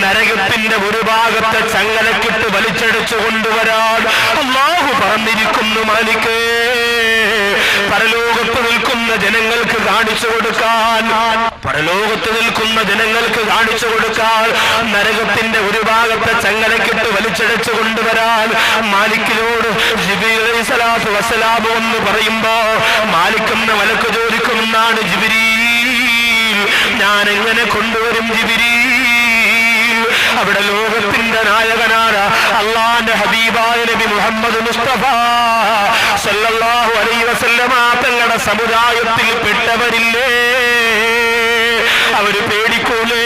നരകത്തിന്റെ ഒരു ഭാഗത്തെ ചങ്ങലക്കിട്ട് വലിച്ചടിച്ചു കൊണ്ടുവരാൻ അല്ലാഹു പറഞ്ഞിരിക്കുന്നു. മാലിക്, പരലോകത്ത് നിൽക്കുന്ന ജനങ്ങൾക്ക് കാണിച്ചു കൊടുക്കാൻ, പരലോകത്ത് നിൽക്കുന്ന ജനങ്ങൾക്ക് കാണിച്ചു കൊടുക്കാൻ നരകത്തിന്റെ ഒരു ഭാഗത്തെ ചങ്ങലക്കിട്ട് വലിച്ചടിച്ചു കൊണ്ടുവരാൻ മാലിക്കിനോട് ജിബ്രീൽ അലൈഹിസ്സലാത്തു വസ്സലാം എന്ന് പറയുമ്പോ മാലിക് എന്ന മലക്ക് ചോദിക്കുന്നതാണ്, ജിബ്രീൽ, ഞാൻ എങ്ങനെ കൊണ്ടുവരും ജിബ്രീൽ? അവിടെ ലോകത്തിന്റെ നായകനായ അല്ലാഹുവിന്റെ ഹബീബായ നബി മുഹമ്മദ് മുസ്തഫ സല്ലല്ലാഹു അലൈഹി വസല്ലമ തങ്ങളുടെ സമുദായത്തിൽ പെട്ടവരില്ലേ? അവര് പേടിക്കൂലേ?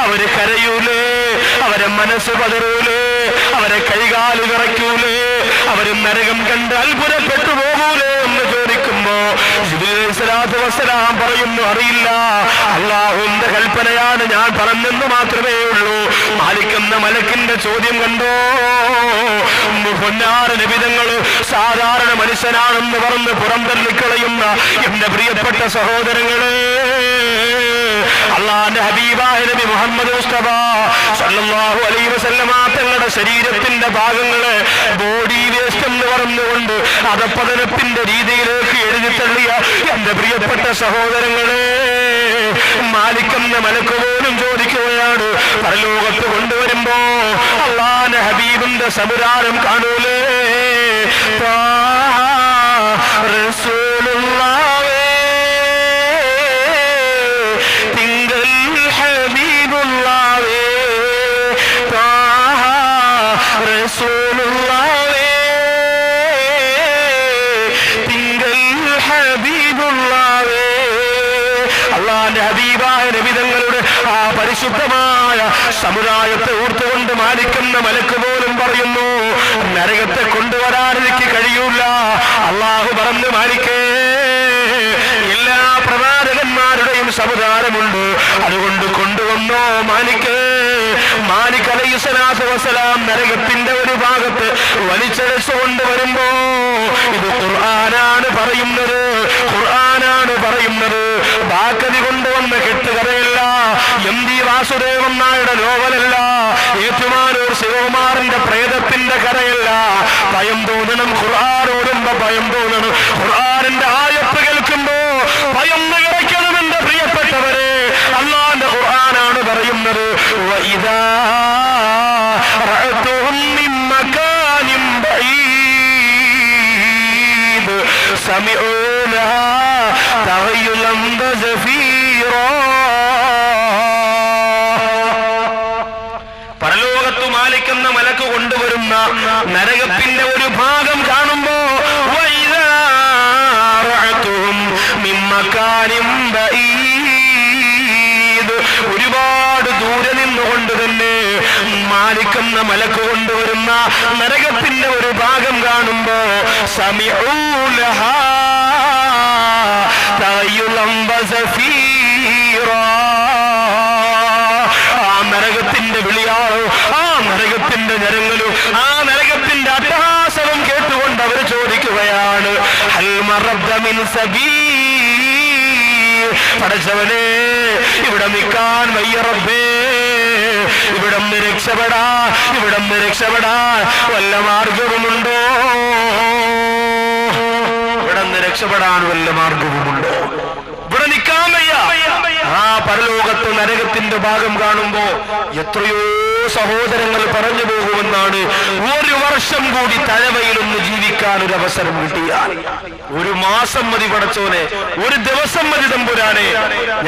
അവര് കരയൂലേ? അവരെ മനസ്സ് പതറൂലേ? അവരെ കൈകാല് വിറയ്ക്കൂലേ? അവര് നരകം കണ്ട് അത്ഭുതപ്പെട്ടു പോകൂലേ എന്ന് ചോദിക്കുമ്പോ ജിബ്രീൽ അലൈഹിസ്സലാത്തു വസ്സലാം പറയുന്നു, അറിയില്ല, അല്ലാഹുവിന്റെ കൽപ്പനയാണ്, ഞാൻ പറഞ്ഞെന്ന് മാത്രമേ ഉള്ളൂ. മാലിക് എന്ന മലക്കിന്റെ ചോദ്യം കണ്ടോ? പൊന്നാര നബിതങ്ങള് സാധാരണ മനുഷ്യനാണെന്ന് പറഞ്ഞ് പുറന്തള്ളിക്കളയുന്ന എന്റെ പ്രിയപ്പെട്ട സഹോദരങ്ങളെ, അല്ലാഹുവിന്റെ ഹബീബായ നബി മുഹമ്മദ് മുസ്തഫ സല്ലല്ലാഹു അലൈഹി വസല്ലമ തങ്ങളുടെ ശരീരത്തിന്റെ ഭാഗങ്ങള് ബോഡി വേസ്റ്റ് എന്ന് പറഞ്ഞുകൊണ്ട് അധപ്പതനത്തിന്റെ രീതിയിലേക്ക് എഴുതി തള്ളിയ എന്റെ പ്രിയപ്പെട്ട സഹോദരങ്ങളെ, മാലിക് എന്ന മലക്ക് പോലും ചോദിക്കുകയാണ്, പരലോകത്ത് കൊണ്ടുവരുമ്പോ അല്ലാഹുവിന്റെ ഹബീബിന്റെ സമുദായം കാണൂലേ? റസൂലുള്ളാഹേ തിങ്കൾ ഹബീബുള്ളാഹേ റസൂലുള്ളാഹേ തിങ്കൾ ഹബീബുള്ളാഹേ. അല്ലാഹുവിന്റെ ഹബീബായ നബി തങ്ങളുടെ ആ പരിശുദ്ധമായ സമുദായത്തെ ഓർത്തുകൊണ്ട് മാലിക്കുന്ന മലക്ക് പോലും പറയുന്നു, നരകത്തെ കൊണ്ടുവരാൻ എനിക്ക് കഴിയൂല. അല്ലാഹു പറഞ്ഞു, മാലിക്കേ, എല്ലാ പ്രവാചകന്മാരുടെയും സമുദായമുണ്ട്, അതുകൊണ്ട് കൊണ്ടുവന്നോ മാലിക്കേ. മാലിക് അലൈഹിസ്സലാത്തു വസ്സലാം നരകത്തിന്റെ ഒരു ഭാഗത്ത് വലിച്ചഴച്ചു കൊണ്ടുവരുമ്പോ ഇത് ഖുർആനാണ് പറയുന്നത്, ഖുർആനാണ് പറയുന്നത്. ബാക്കതി കൊണ്ടുവന്ന കെട്ടുകഥയല്ല, എം ഡി വാസുദേവൻ നായരുടെ നോവലല്ല, ഏറ്റുമാനൂർ ശിവകുമാറിന്റെ പ്രേതത്തിന്റെ കഥയല്ല. ഭയം തോന്നണം, ഖുർആൻ ഓടുമ്പോ ഭയം തോന്നണം, ഖുർആനിന്റെ ആയത്ത് കേൾക്കുമ്പോ ഭയം നിറയ്ക്കണം എന്റെ പ്രിയപ്പെട്ടവരെ. അല്ലാഹുവിന്റെ ഖുർആനാണ് പറയുന്നത്, വഇദാ റഅതുഹും മിൻ മകാനിൻ ബഈദ് സമിഉ ലഹാ തഗയ്യുലൻ വസഫീറാ. പരലോകത്തു മാലിക് എന്ന മലക്ക് കൊണ്ടുവരുന്ന നരകത്തിന്റെ ഒരു ഭാഗം കാണുമ്പോ വഇദാ റഅതുഹും മിൻ മകാനിൻ ബഈദ്, ഒരുപാട് ദൂരെ നിന്നുകൊണ്ട് തന്നെ മാലിക് എന്ന മലക്ക് കൊണ്ടുവരുന്ന നരകത്തിന്റെ ഒരു ഭാഗം കാണുമ്പോ സമിഉ ലഹാ തഗയ്യുലൻ വസഫീറാ. ആ നരകത്തിന്റെ വിളിയാളോ, ആ നരകത്തിന്റെ ഞരങ്ങലോ, ആ നരകത്തിന്റെ അട്ടഹാസവും കേട്ടുകൊണ്ട് അവർ ചോദിക്കുകയാണ്, ഹൽ മറബ്ത മിൻ സബീൽ. പടച്ചവനെ, ഇവിടെ നിൽക്കാൻ വയ്യ റബ്ബേ, ഇവിടന്ന് രക്ഷപ്പെടാൻ വല്ല മാർഗവുമുണ്ടോ? ഇവിടന്ന് രക്ഷപ്പെടാൻ വല്ല മാർഗവുമുണ്ടോ? ഇവിടെ നിൽക്കാൻ വയ്യ. ആ പരലോകത്ത് നരകത്തിന്റെ ഭാഗം കാണുമ്പോ എത്രയോ സഹോദരങ്ങൾ പറഞ്ഞു പോകുമെന്നാണ്. ഒരു വർഷം കൂടി തഴവയിലൊന്ന് ജീവിക്കാൻ ഒരു അവസരം കിട്ടിയാൽ, ഒരു മാസം മതി പടച്ചോനെ, ഒരു ദിവസം മതി തമ്പുരാനെ,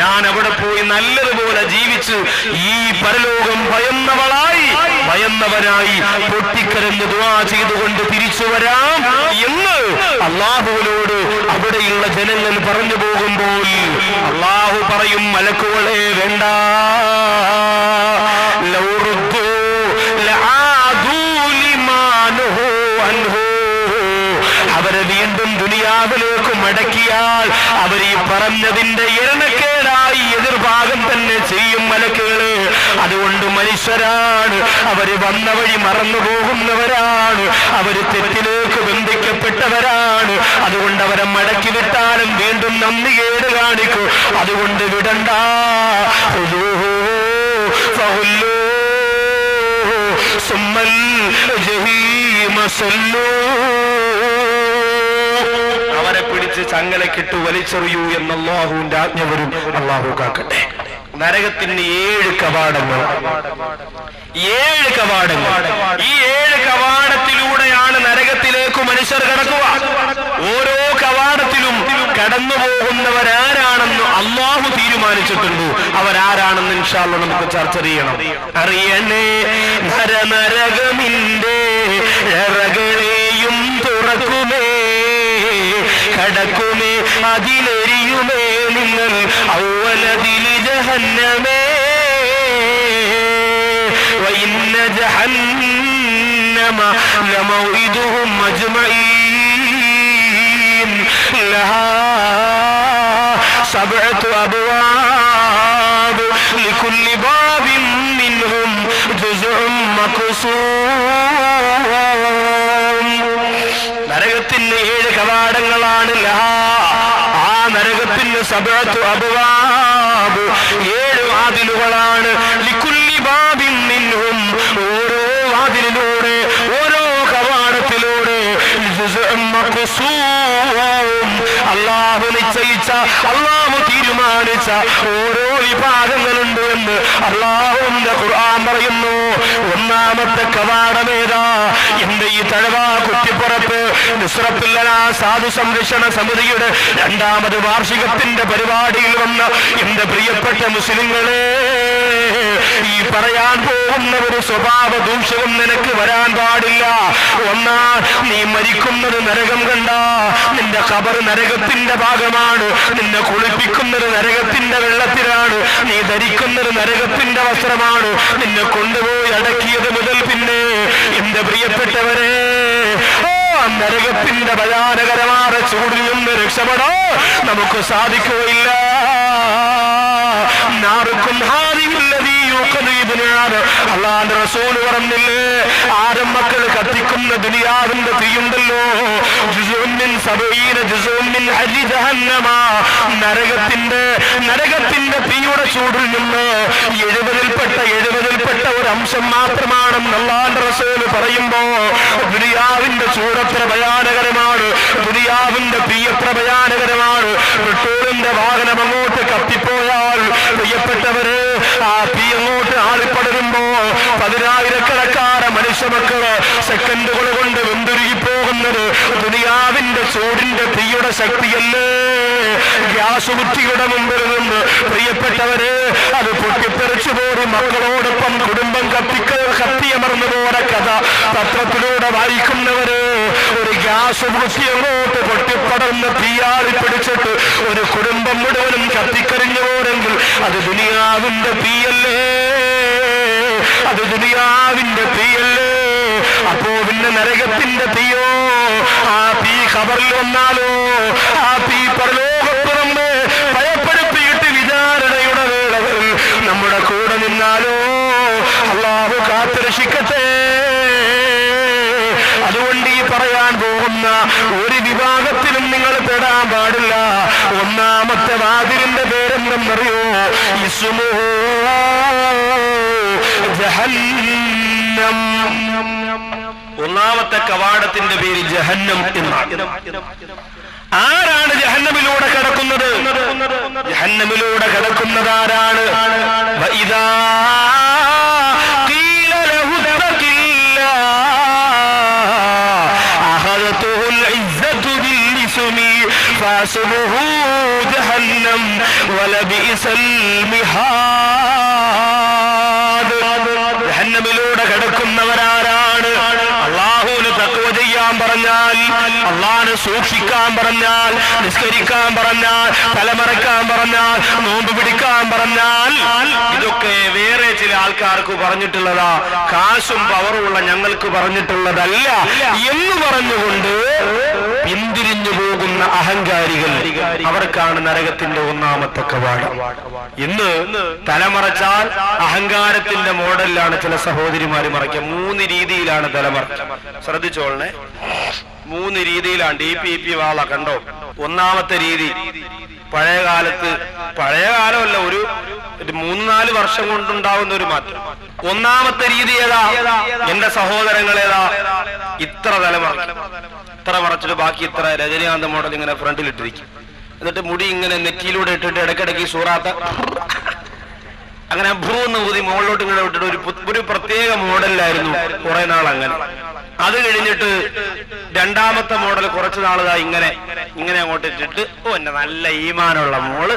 ഞാൻ അവിടെ പോയി നല്ലതുപോലെ ജീവിച്ച് ഈ പരലോകം ഭയന്നവനായി പൊട്ടിക്കരഞ്ഞ് ദുആ ചെയ്തുകൊണ്ട് തിരിച്ചു വരാം എന്ന് അല്ലാഹുവിനോട് അവിടെയുള്ള ജനങ്ങൾ പറഞ്ഞു പോകുമ്പോൾ അല്ലാഹു പറയും, മലക്കുകളെ വേണ്ട, അവരെ വീണ്ടും ദുനിയാവിലേക്ക് മടക്കിയാൽ അവർ ഈ പറഞ്ഞതിന്റെ ഇരണക്കേടായി എതിർഭാഗം തന്നെ ചെയ്യും മലക്കുകള്. അതുകൊണ്ട് മനുഷ്യരാണ്, അവര് വന്ന വഴി മറന്നു പോകുന്നവരാണ്, അവര് തെറ്റിലേക്ക് ബന്ധിക്കപ്പെട്ടവരാണ്. അതുകൊണ്ട് അവരെ മടക്കി വിട്ടാലും വീണ്ടും നന്ദികേട് കാണിക്കും. അതുകൊണ്ട് വിടണ്ട. അവരെ പിടിച്ച് ചങ്ങലക്കിട്ട് വലിച്ചെറിയൂ എന്ന അല്ലാഹുവിന്റെ ആജ്ഞ വരും. അല്ലാഹു കാക്കട്ടെ. നരകത്തിന് 7 കവാടങ്ങൾ. 7 കവാടങ്ങൾ. ഈ 7 കവാടത്തിലൂടെയാണ് നരകത്തിലേക്ക് മനുഷ്യർ കടക്കുക. ഓരോ കവാടത്തിലും കടന്നു പോകുന്നവരാരാണെന്ന് അല്ലാഹു തീരുമാനിച്ചിട്ടുണ്ട്. അവരാരാണെന്ന് ഇൻഷാ അല്ലാഹ് നമുക്ക് ചർച്ച ചെയ്യണം. അറിയണേ നരകമിന്റെ ഇറകളെയും തുറക്കുമേ, കടക്കുമേ അതിലെരിയുമേ നിങ്ങൾ ഔവലദിൽ ജഹന്നമേ വഇന്ന ജഹന്നമ ലമൗഇദുഹും അജ്മഈൻ ലഹാ സബ്അതു അബ്വാബ് ലികുല്ലി ബാബിൻ മിൻഹും ജുസ്ഉം മഖ്സൂം. നരകത്തിന് 7 കവാടങ്ങളാണ്. ആ നരകത്തിന് സബ്അതു അബ്വാബ് 7 വാതിലുകളാണ്. ലികുല്ലി ബാബിൻ മിൻഹും ഓരോ വാതിലിലൂടെ, ഓരോ കവാടത്തിലൂടെ ജുസ്ഉം മഖ്സൂം അല്ലാഹു നിശ്ചയിച്ച, അല്ലാഹു തീരുമാനിച്ച ഓരോ വിഭാഗങ്ങളുണ്ട് എന്ന് അല്ലാഹുവിന്റെ ഖുർആൻ പറയുന്നു. ഒന്നാമത്തെ കവാടമേതാ? എന്റെ ഈ തഴവ കുറ്റിപ്പുറത്ത് നുസ്രത്തുല്ലനാ സാധു സംരക്ഷണ സമിതിയുടെ 2ാമത് വാർഷികത്തിന്റെ പരിപാടിയിൽ വന്ന എന്റെ പ്രിയപ്പെട്ട മുസ്ലിങ്ങളെ, ഈ പറയാൻ പോകുന്ന ഒരു സ്വഭാവ ദൂഷ്യവും നിനക്ക് വരാൻ പാടില്ല. ഒന്നാ, നീ മരിക്കുന്നത് നരകം കണ്ട, നിന്റെ ഖബർ നരകത്തിന്റെ ഭാഗമാണ്, നിന്നെ കുളിപ്പിക്കുന്നത് നരകത്തിന്റെ വെള്ളത്തിലാണ്, നീ ധരിക്കുന്നത് നരകത്തിന്റെ വസ്ത്രമാണ്, നിന്നെ കൊണ്ടുപോയി അടക്കിയത് മുതൽ പിന്നെ എന്റെ പ്രിയപ്പെട്ടവരെ, നരകത്തിന്റെ ഭയാനകരമായ ചൂടിൽ നിന്ന് രക്ഷപ്പെടോ നമുക്ക് സാധിക്കുകയില്ല. അല്ലാഹുവിന്റെ റസൂൽ പറഞ്ഞില്ലേ, ആദം മക്കൾ കത്തിക്കുന്ന ദുനിയാവിന്റെ തീയുണ്ടല്ലോ, നരകത്തിന്റെ തീയുടെ ചൂടിൽ നിന്ന് 70ൽപ്പെട്ട ഒരു അംശം മാത്രമാണെന്ന് അല്ലാഹുവിന്റെ റസൂൽ പറയുമ്പോ, ദുനിയാവിന്റെ ചൂടത്ര ഭയാനകരമാണ്, ദുനിയാവിന്റെ തീയത്ര ഭയാനകരമാണ്. പെട്രോളിന്റെ വാഹനം അങ്ങോട്ട് കത്തിപ്പോയാൽ പ്രിയപ്പെട്ടവര്, ആ തീ അങ്ങോട്ട് ആളിപ്പടരുമ്പോ 10,000-കണക്കാര മനുഷ്യമക്കള് സെക്കൻഡുകൾ കൊണ്ട് വെന്തുരുകി പോകുന്നത് ദുനിയാവിന്റെ ചൂടിന്റെ തീയുടെ ശക്തിയല്ലേ. ഗ്യാസ് കുറ്റിയുടെ മുമ്പിൽ നിന്ന് പ്രിയപ്പെട്ടവര് അത് പൊട്ടിത്തെറിച്ചു പോയി മക്കളോടൊപ്പം കുടുംബം കത്തിയമർന്നു പോയ കഥ പത്രത്തിലൂടെ വായിക്കുന്നവര്, ഒരു ഗ്യാസ് കുറ്റി അങ്ങോട്ട് പൊട്ടിപ്പടർന്ന് തീയാളി പിടിച്ചിട്ട് ഒരു കുടുംബം മുഴുവനും കത്തിക്കരിഞ്ഞു പോരെങ്കിൽ അത് ദുനിയാവിന്റെ തീയല്ലേ, അത് ദുനിയാവിന്റെ തീയല്ലേ. അപ്പോ പിന്നെ നരകത്തിന്റെ തീയോ? ആ തീ ഖബറിൽ വന്നാലോ? ആ തീ പരലോകത്ത് നമ്മെ ഭയപ്പെടുത്തിയിട്ട് വിചാരണയുടെ വേളകളിൽ നമ്മുടെ കൂടെ നിന്നാലോ? അല്ലാഹു കാത്തുരക്ഷിക്കട്ടെ. അതുകൊണ്ട് ഈ പറയാൻ പോകുന്ന ഒരു വിഭാഗത്തിലും നിങ്ങൾ പെടാൻ പാടില്ല. ഒന്നാമത്തെ വാതിലിന്റെ പേരെന്തെന്നറിയോ? ഇസ്മുഹു ജഹന്നം. ഒന്നാമത്തെ കവാടത്തിന്റെ പേര് ജഹന്നം എന്നാണ്. ആരാണ് ജഹന്നമിലൂടെ കടക്കുന്നത്? ജഹന്നമിലൂടെ കടക്കുന്നത് ആരാണ്? വഇദാ ഖീല ലഹു തഖില്ലാഹ് അഖദതുൽ ഇസ്സതു ബിൽ ഇസ്മി ഫഅസ്മുഹു ജഹന്നം വലബിഅസൽ മിഹാദ്. ജഹന്നമിലൂടെ കടക്കുന്നവരാരാണ്? അല്ലാഹുവിന് തഖ്വ ചെയ്യാൻ പറഞ്ഞാൽ, അല്ലാഹുവിനെ സൂക്ഷിക്കാൻ പറഞ്ഞാൽ, നിസ്കരിക്കാൻ പറഞ്ഞാൽ, തലമറക്കാൻ പറഞ്ഞാൽ, നോമ്പ് പിടിക്കാൻ പറഞ്ഞാൽ, ഇതൊക്കെ വേറെ ചില ആൾക്കാർക്ക് പറഞ്ഞിട്ടുള്ളതാ, കാശും പവറുമുള്ള ഞങ്ങൾക്ക് പറഞ്ഞിട്ടുള്ളതല്ല എന്ന് പറഞ്ഞുകൊണ്ട് പിന്തിരിഞ്ഞു പോകുന്ന പോകുന്ന അഹങ്കാരികൾ, അവർക്കാണ് നരകത്തിന്റെ ഒന്നാമത്തെ കവാടം. ഇന്ന് തലമറച്ചാൽ അഹങ്കാരത്തിന്റെ മോഡലിലാണ് ചില സഹോദരിമാര് മറയ്ക്കുക. 3 രീതിയിലാണ് തലമറ. ശ്രദ്ധിച്ചോളണേ, 3 രീതിയിലാണ്. DPP വാള കണ്ടോ? ഒന്നാമത്തെ രീതി, പഴയകാലമല്ല, ഒരു 3-4 വർഷം കൊണ്ടുണ്ടാവുന്ന ഒരു മാറ്റം. ഒന്നാമത്തെ രീതി ഏതാ? എന്റെ സഹോദരങ്ങളേതാ? ഇത്ര ഇത്ര മറച്ചിട്ട് ബാക്കി ഇത്ര രജനീകാന്ത മോഡൽ ഇങ്ങനെ ഫ്രണ്ടിലിട്ടിരിക്കും. എന്നിട്ട് മുടി ഇങ്ങനെ നെറ്റിയിലൂടെ ഇട്ടിട്ട് ഇടയ്ക്കിടയ്ക്ക് സൂറാത്ത അങ്ങനെ ഭൂന്ന് ഊതി മുകളിലോട്ട് ഇങ്ങനെ വിട്ടിട്ട് ഒരു പ്രത്യേക മോഡലിലായിരുന്നു കുറെ നാൾ അങ്ങനെ. അത് കഴിഞ്ഞിട്ട് രണ്ടാമത്തെ മോഡൽ കുറച്ചു നാളതാ ഇങ്ങനെ അങ്ങോട്ട് ഇട്ടിട്ട്, എന്നെ നല്ല ഈമാനുള്ള മോള്,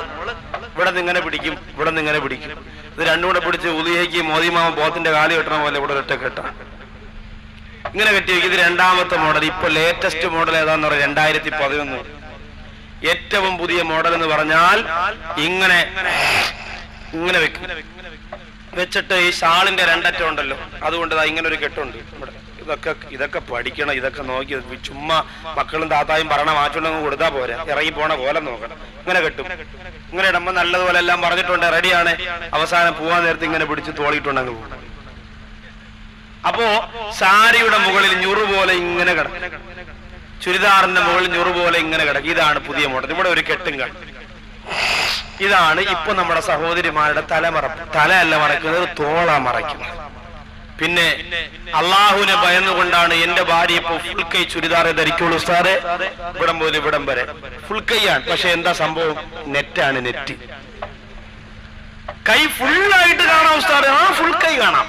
ഇവിടെ നിങ്ങനെ പിടിക്കും, ഇവിടെ നിങ്ങനെ പിടിക്കും. ഇത് രണ്ടും കൂടെ പിടിച്ച് ഉദിയേക്ക് മോദിമാമ ബോത്തിന്റെ കാലി കെട്ടണ പോലെ ഇവിടെ ഒറ്റ കെട്ട ഇങ്ങനെ കെട്ടിവെക്കും. ഇത് രണ്ടാമത്തെ മോഡൽ. ഇപ്പൊ ലേറ്റസ്റ്റ് മോഡൽ ഏതാന്ന് പറയാം, 2011 ഏറ്റവും പുതിയ മോഡൽ എന്ന് പറഞ്ഞാൽ ഇങ്ങനെ വെക്കും. വെച്ചിട്ട് ഈ ഷാളിന്റെ 2 അറ്റം ഉണ്ടല്ലോ, അതുകൊണ്ട് ഇങ്ങനെ ഒരു കെട്ടുണ്ട് ഇവിടെ. ഇതൊക്കെ പഠിക്കണം, ഇതൊക്കെ നോക്കി. ചുമ്മാ മക്കളും താത്തായും പറയണ മാറ്റുണ്ടെങ്കിൽ കൊടുത്താൽ പോരാ, ഇറങ്ങി പോണ പോലെ നോക്കണം. ഇങ്ങനെ കെട്ടും. ഇങ്ങനെ ഇടുമ്പോ നല്ലതുപോലെ എല്ലാം പറഞ്ഞിട്ടുണ്ട്, റെഡിയാണ്. അവസാനം പോവാൻ നേരത്തെ ഇങ്ങനെ പിടിച്ച് തോളിയിട്ടുണ്ടെങ്കിൽ പോകും. അപ്പോ സാരിയുടെ മുകളിൽ ഞുറു പോലെ ഇങ്ങനെ കിടക്കും, ചുരിദാറിന്റെ മുകളിൽ ഞുറു പോലെ ഇങ്ങനെ കിടക്കും. ഇതാണ് പുതിയ മോഡൽ. ഇവിടെ ഒരു കെട്ടും കാണും. ഇതാണ് ഇപ്പൊ നമ്മുടെ സഹോദരിമാരുടെ തലയല്ല മറയ്ക്കുന്നത്, തോളാ മറയ്ക്കുന്നത്. പിന്നെ അള്ളാഹുവിനെ ഭയന്നുകൊണ്ടാണ് എന്റെ ഭാര്യ ഇപ്പൊ ഫുൾ കൈ ചുരിദാറെ ധരിക്കുള്ളൂ ഉസ്താദെ, ഇവിടം പോലെ ഇവിടം വരെ ഫുൾ കൈയാണ്. പക്ഷെ എന്താ സംഭവം? നെറ്റാണ്, നെറ്റ്. കൈ ഫുള്ളായിട്ട് കാണാം ഉസ്താദെ. ഫുൾ കൈ കാണാം,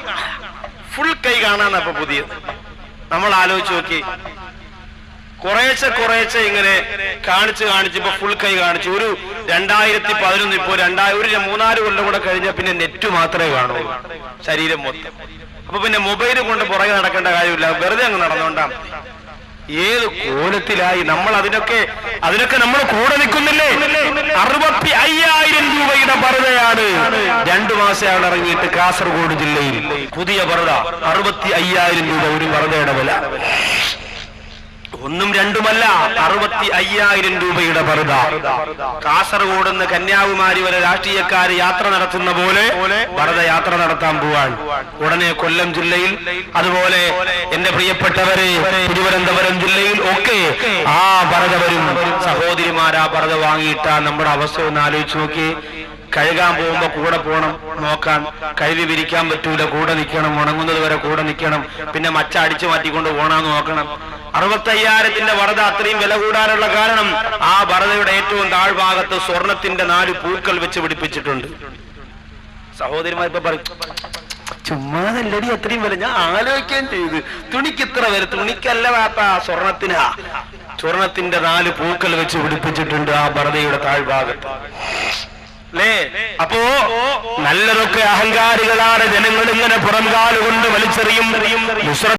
ഫുൾ കൈ കാണാന്ന് ഇപ്പൊ പുതിയത്. നമ്മൾ ആലോചിച്ച് നോക്കി, കുറേശ്ശെ ഇങ്ങനെ കാണിച്ച് ഇപ്പൊ ഫുൾ കൈ കാണിച്ചു. ഒരു 2011 ഇപ്പൊ 3-4 കൊല്ലം കൂടെ കഴിഞ്ഞാൽ പിന്നെ നെറ്റ് മാത്രമേ കാണൂ, ശരീരം മൊത്തം. അപ്പൊ പിന്നെ മൊബൈൽ കൊണ്ട് പുറകെ നടക്കേണ്ട കാര്യമില്ല, വെറുതെ അങ്ങ് നടന്നുകൊണ്ടാ. ഏത് കോലത്തിലായി നമ്മൾ അതിനൊക്കെ നമ്മൾ കൂടെ നിൽക്കുന്നില്ലേ? 65,000 രൂപയുടെ പർദ്ദയാണ് 2 മാസമാണ് ഇറങ്ങിയിട്ട് കാസർഗോഡ് ജില്ലയിൽ. പുതിയ പർദ്ദ 65,000 രൂപ ഒരു പർദ്ദയുടെ വില. ഒന്നും രണ്ടുമല്ല, 65,000 രൂപയുടെ പർദ്ദ. കാസർഗോഡ് നിന്ന് കന്യാകുമാരി വരെ രാഷ്ട്രീയക്കാര് യാത്ര നടത്തുന്ന പോലെ പർദ്ദ യാത്ര നടത്താൻ പോവാൻ. ഉടനെ കൊല്ലം ജില്ലയിൽ, അതുപോലെ എന്റെ പ്രിയപ്പെട്ടവരെ തിരുവനന്തപുരം ജില്ലയിൽ ഒക്കെ ആ പർദ്ദ വരും. സഹോദരിമാരാ പർദ്ദ വാങ്ങിയിട്ടാ നമ്മുടെ അവസ്ഥ ഒന്ന് ആലോചിച്ച് നോക്കി. കഴുകാൻ പോകുമ്പോ കൂടെ പോകണം നോക്കാൻ, കഴുകി വിരിക്കാൻ പറ്റൂല, കൂടെ നിൽക്കണം, ഉണങ്ങുന്നത് വരെ കൂടെ നിൽക്കണം. പിന്നെ മച്ച അടിച്ചു മാറ്റിക്കൊണ്ട് പോകണമെന്ന് നോക്കണം. 65,000 പർദ്ദ അത്രയും വില കൂടാനുള്ള കാരണം ആ പർദ്ദയുടെ ഏറ്റവും താഴ്ഭാഗത്ത് സ്വർണത്തിന്റെ 4 പൂക്കൾ വെച്ച് പിടിപ്പിച്ചിട്ടുണ്ട്. സഹോദരിമാർ ഇപ്പൊ പറയും, ചുമ്മാതല്ലടി അത്രയും വില. ഞാൻ ആലോചിക്കുകയും ചെയ്തു, തുണിക്ക് ഇത്ര വില. തുണിക്കല്ല വാപ്പ, സ്വർണത്തിന്റെ 4 പൂക്കൾ വെച്ച് പിടിപ്പിച്ചിട്ടുണ്ട് ആ പർദ്ദയുടെ താഴ്ഭാഗത്ത്. അപ്പോ നല്ലതൊക്കെ അഹങ്കാരികളാണ്. ജനങ്ങൾ ഇങ്ങനെ പുറംകാലുകൊണ്ട് വലിച്ചെറിയും.